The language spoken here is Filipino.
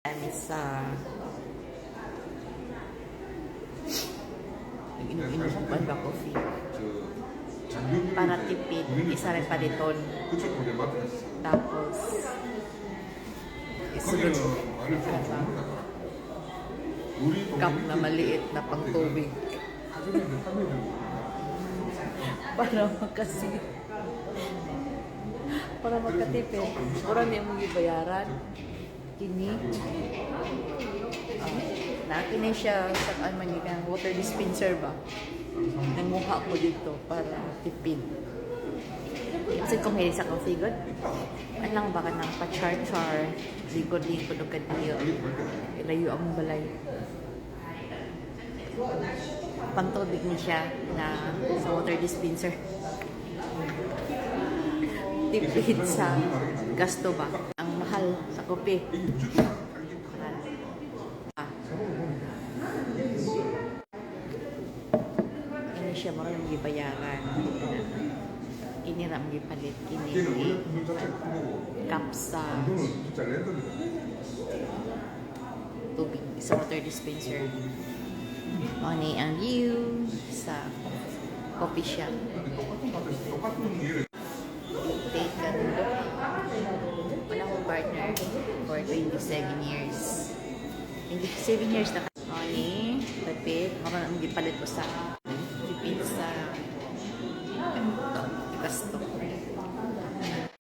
Sa inom-inom ko ba coffee para tipid, isa rin paliton, tapos isunod cup na maliit na pang tubig para magkatipid. Mura niya mong ibayaran kini nakini siya sa manigang water dispenser ba, nanguha ko dito para tipid. Kasi kung hindi sa coffee good, alang baka nang pa-char-char lingkod-lingkod o kadiyo ilayo ang balay. Pantubig ni siya na sa water dispenser, tipid sa gasto ba. Ang mahal sa kopi, ini siya marang gibayaran, kini ra gipalit kini kapsa tubig sa water dispenser. Oni ang view sa coffee shop. Take gando. Wala akong partner for 27 years. 27 years na Oni, tapit. Maroon ang gipalit ko sa tipid sa gasto.